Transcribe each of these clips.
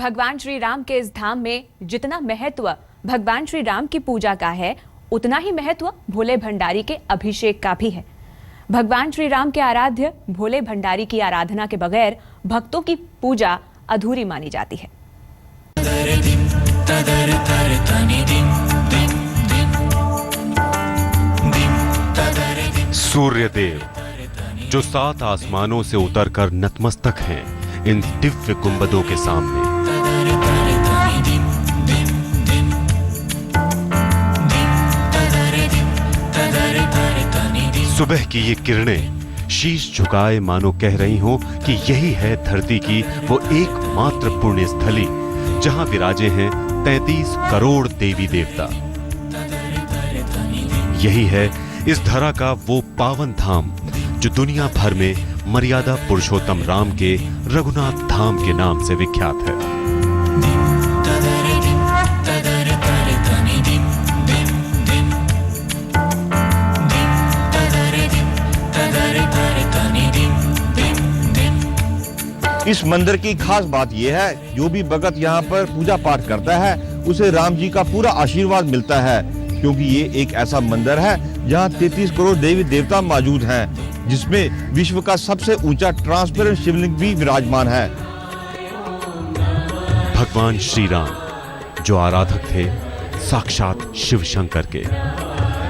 भगवान श्री राम के इस धाम में जितना महत्व भगवान श्री राम की पूजा का है, उतना ही महत्व भोले भंडारी के अभिषेक का भी है। भगवान श्री राम के आराध्य भोले भंडारी की आराधना के बगैर भक्तों की पूजा अधूरी मानी जाती है। सूर्यदेव जो 7 आसमानों से उतरकर नतमस्तक हैं इन दिव्य गुंबदों के सामने। सुबह की ये किरणें शीश झुकाए मानो कह रही हों कि यही है धरती की वो एकमात्र पुण्य स्थली जहां विराजे हैं 33 करोड़ देवी देवता। यही है इस धरा का वो पावन धाम जो दुनिया भर में मर्यादा पुरुषोत्तम राम के रघुनाथ धाम के नाम से विख्यात है। इस मंदिर की खास बात यह है, जो भी भगत यहाँ पर पूजा पाठ करता है उसे राम जी का पूरा आशीर्वाद मिलता है, क्योंकि ये एक ऐसा मंदिर है जहाँ 33 करोड़ देवी देवता मौजूद हैं, जिसमें विश्व का सबसे ऊंचा ट्रांसपेरेंट शिवलिंग भी विराजमान है। भगवान श्री राम जो आराधक थे साक्षात शिव शंकर के,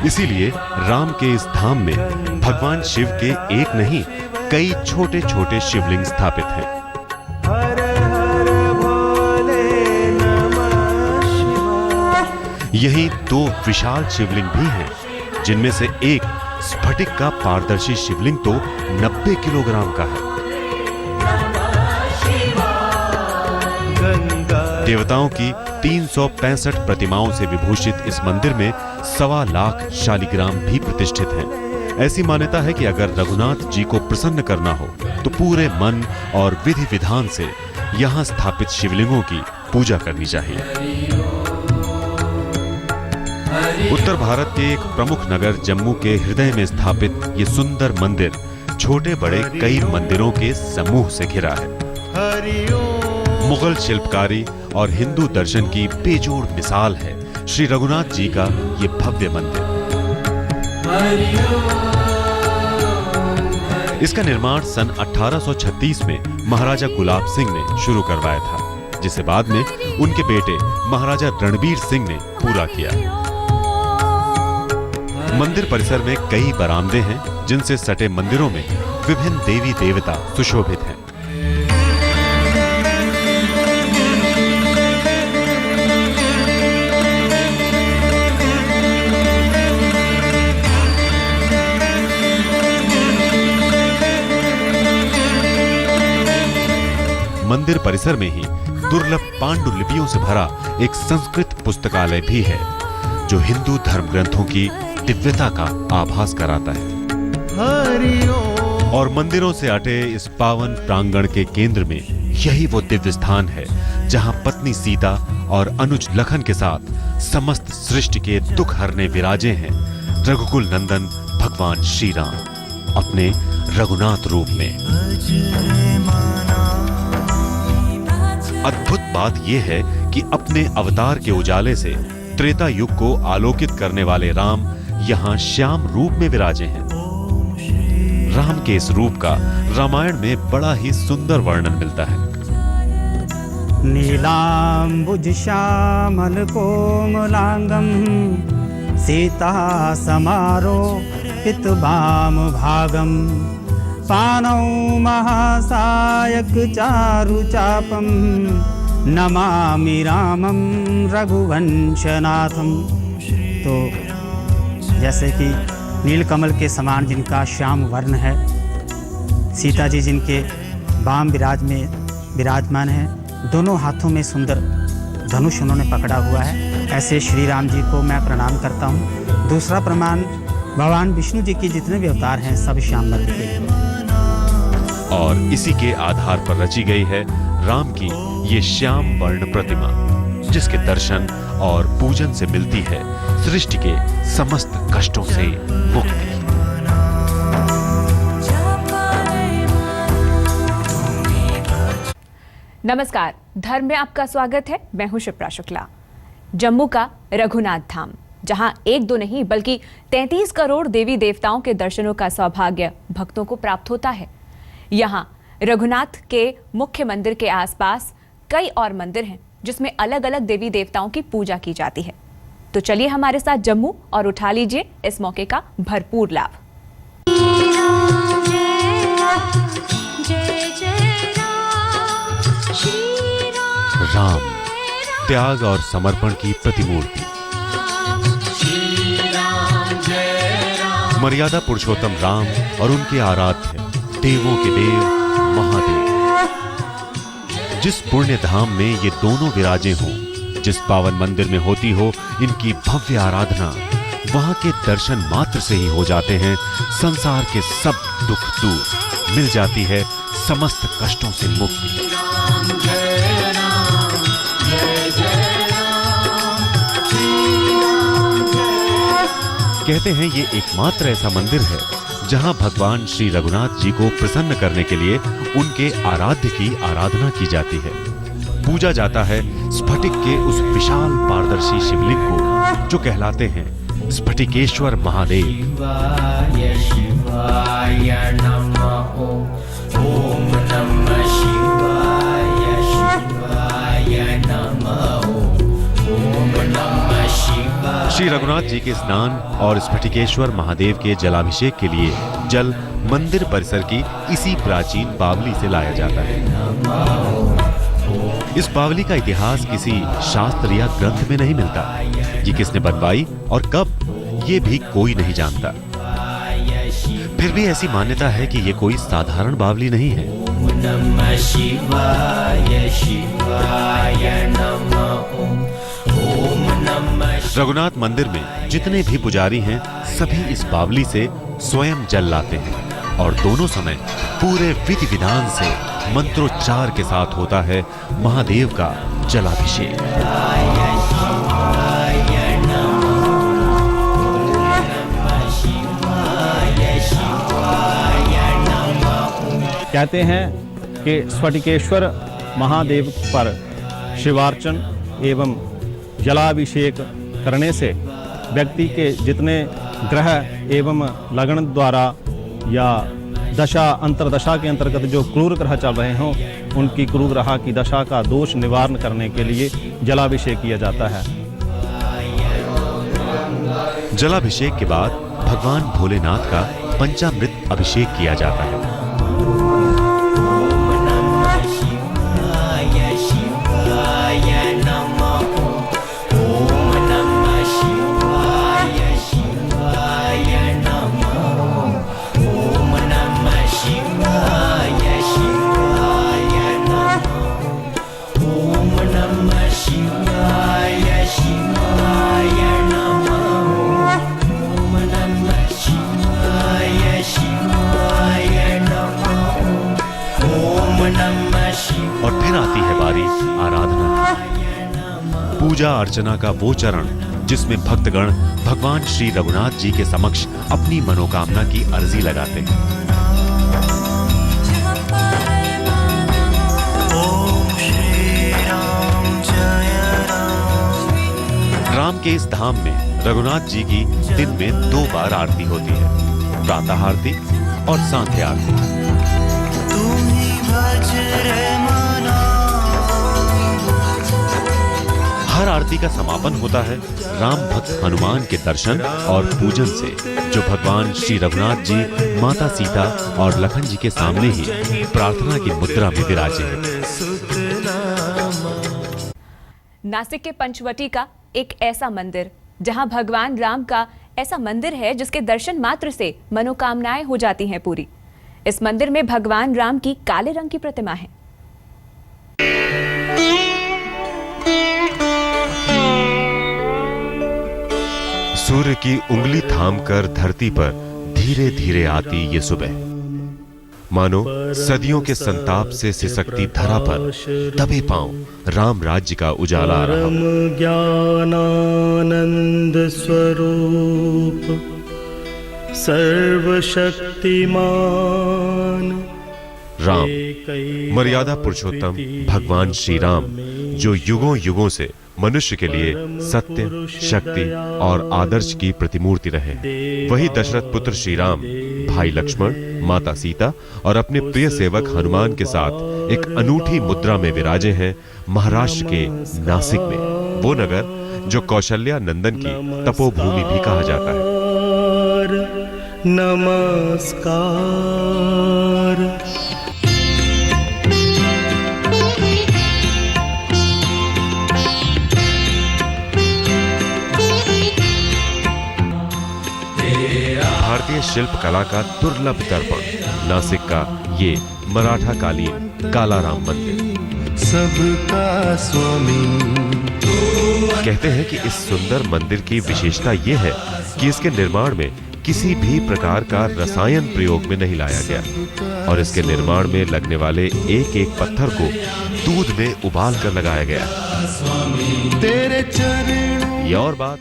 इसीलिए राम के इस धाम में भगवान शिव के एक नहीं कई छोटे छोटे शिवलिंग स्थापित हैं। यही 2 विशाल शिवलिंग भी हैं, जिनमें से एक स्फटिक का पारदर्शी शिवलिंग तो 90 किलोग्राम का है। देवताओं की 365 प्रतिमाओं से विभूषित इस मंदिर में 1.25 लाख शालिग्राम भी प्रतिष्ठित हैं। ऐसी मान्यता है कि अगर रघुनाथ जी को प्रसन्न करना हो तो पूरे मन और विधि विधान से यहाँ स्थापित शिवलिंगों की पूजा करनी चाहिए। उत्तर भारत के एक प्रमुख नगर जम्मू के हृदय में स्थापित ये सुंदर मंदिर छोटे बड़े कई मंदिरों के समूह से घिरा है। मुगल शिल्पकारी और हिंदू दर्शन की बेजोड़ मिसाल है श्री रघुनाथ जी का ये भव्य मंदिर। इसका निर्माण सन 1836 में महाराजा गुलाब सिंह ने शुरू करवाया था, जिसे बाद में उनके बेटे महाराजा रणबीर सिंह ने पूरा किया। मंदिर परिसर में कई बरामदे हैं, जिनसे सटे मंदिरों में विभिन्न देवी देवता सुशोभित हैं। मंदिर परिसर में ही दुर्लभ पांडुलिपियों से भरा एक संस्कृत पुस्तकालय भी है, जो हिंदू धर्म ग्रंथों की दिव्यता का आभास कराता है। और मंदिरों से अटे इस पावन प्रांगण के केंद्र में यही वो दिव्य स्थान है जहां पत्नी सीता और अनुज लखन के साथ समस्त सृष्टि के दुख हरने विराजे हैं रघुकुल नंदन भगवान श्री राम अपने रघुनाथ रूप में। अद्भुत बात यह है कि अपने अवतार के उजाले से त्रेता युग को आलोकित करने वाले राम यहाँ श्याम रूप में विराजे हैं। राम के इस रूप का रामायण में बड़ा ही सुंदर वर्णन मिलता है। नीलांबुज श्यामल कोमलांगम सीता समारोपित वाम भागम पानौ महासायक चारु चापम नमामि रामम रघुवंशनाथम। तो जैसे कि नीलकमल के समान जिनका श्याम वर्ण है, सीता जी जिनके वाम विराजमान है, दोनों हाथों में सुंदर धनुष उन्होंने पकड़ा हुआ है, ऐसे श्री राम जी को मैं प्रणाम करता हूँ। दूसरा प्रमाण भगवान विष्णु जी की जितने भी अवतार हैं सब श्याम वर्ण के हैं। और इसी के आधार पर रची गई है राम की ये श्याम वर्ण प्रतिमा, जिसके दर्शन और पूजन से मिलती है सृष्टि के समस्त कष्टों से मुक्ति। नमस्कार, धर्म में आपका स्वागत है। मैं हूं शिप्रा शुक्ला। जम्मू का रघुनाथ धाम, जहां एक दो नहीं बल्कि 33 करोड़ देवी देवताओं के दर्शनों का सौभाग्य भक्तों को प्राप्त होता है। यहां रघुनाथ के मुख्य मंदिर के आसपास कई और मंदिर हैं जिसमें अलग अलग देवी देवताओं की पूजा की जाती है। तो चलिए हमारे साथ जम्मू और उठा लीजिए इस मौके का भरपूर लाभ। राम, त्याग और समर्पण की प्रतिमूर्ति। मर्यादा पुरुषोत्तम राम और उनके आराध्य देवों के देव महादेव। जिस पुण्य धाम में ये दोनों विराजे हों, जिस पावन मंदिर में होती हो इनकी भव्य आराधना, वहां के दर्शन मात्र से ही हो जाते हैं संसार के सब दुख दूर, मिल जाती है समस्त कष्टों से मुक्ति। कहते हैं ये एकमात्र ऐसा मंदिर है जहां भगवान श्री रघुनाथ जी को प्रसन्न करने के लिए उनके आराध्य की आराधना की जाती है। पूजा जाता है स्फटिक के उस विशाल पारदर्शी शिवलिंग को जो कहलाते हैं स्फटिकेश्वर महादेव। ओम नमः शिवाय, शिवाय नमः। ओम नमः शिवाय। श्री रघुनाथ जी के स्नान और स्फटिकेश्वर महादेव के जलाभिषेक के लिए जल मंदिर परिसर की इसी प्राचीन बावली से लाया जाता है। इस बावली का इतिहास किसी शास्त्र या ग्रंथ में नहीं मिलता। ये किसने बनवाई और कब, ये भी कोई नहीं जानता। फिर भी ऐसी मान्यता है कि ये कोई साधारण बावली नहीं है। ओम नमः शिवाय, शिवाय नमः। ओम नमः। रघुनाथ मंदिर में जितने भी पुजारी हैं सभी इस बावली से स्वयं जल लाते हैं और दोनों समय पूरे विधि विधान से मंत्रोच्चार के साथ होता है महादेव का जलाभिषेक। कहते हैं कि स्फटिकेश्वर महादेव पर शिवार्चन एवं जलाभिषेक करने से व्यक्ति के जितने ग्रह एवं लग्न द्वारा या दशा अंतरदशा के अंतर्गत जो क्रूर ग्रह चल रहे हों, उनकी क्रूर ग्रह की दशा का दोष निवारण करने के लिए जलाभिषेक किया जाता है। जलाभिषेक के बाद भगवान भोलेनाथ का पंचामृत अभिषेक किया जाता है। और फिर आती है बारी आराधना की। पूजा अर्चना का वो चरण जिसमें भक्तगण भगवान श्री रघुनाथ जी के समक्ष अपनी मनोकामना की अर्जी लगाते हैं। राम के इस धाम में रघुनाथ जी की दिन में 2 बार आरती होती है, प्रातः आरती और सांध्य आरती। हर आरती का समापन होता है राम भक्त हनुमान के दर्शन और पूजन से, जो भगवान श्री रघुनाथ जी माता सीता और लखन जी के सामने ही प्रार्थना की मुद्रा में विराजे हैं। नासिक के पंचवटी का एक ऐसा मंदिर जहां भगवान राम का ऐसा मंदिर है जिसके दर्शन मात्र से मनोकामनाएं हो जाती हैं पूरी। इस मंदिर में भगवान राम की काले रंग की प्रतिमा है। सूर्य की उंगली थामकर धरती पर धीरे धीरे आती ये सुबह, मानो सदियों के संताप से सिसकती धरा पर दबे पांव राम राज्य का उजाला आ रहा। ज्ञानानंद स्वरूप, सर्वशक्तिमान, राम, मर्यादा पुरुषोत्तम भगवान श्री राम, जो युगों युगों से मनुष्य के लिए सत्य, शक्ति और आदर्श की प्रतिमूर्ति रहे। वही दशरथ पुत्र श्री राम भाई लक्ष्मण, माता सीता और अपने प्रिय सेवक हनुमान के साथ एक अनूठी मुद्रा में विराजे हैं महाराष्ट्र के नासिक में, वो नगर जो कौशल्या नंदन की तपोभूमि भी कहा जाता है। नमस्कार। भारतीय शिल्प कला का दुर्लभ दर्पण, नासिक का ये मराठा कालीन कालाराम मंदिर। सबका स्वामी। कहते हैं कि इस सुंदर मंदिर की विशेषता ये है कि इसके निर्माण में किसी भी प्रकार का रसायन प्रयोग में नहीं लाया गया और इसके निर्माण में लगने वाले एक एक पत्थर को दूध में उबाल कर लगाया गया। तेरे चरणों ये और बात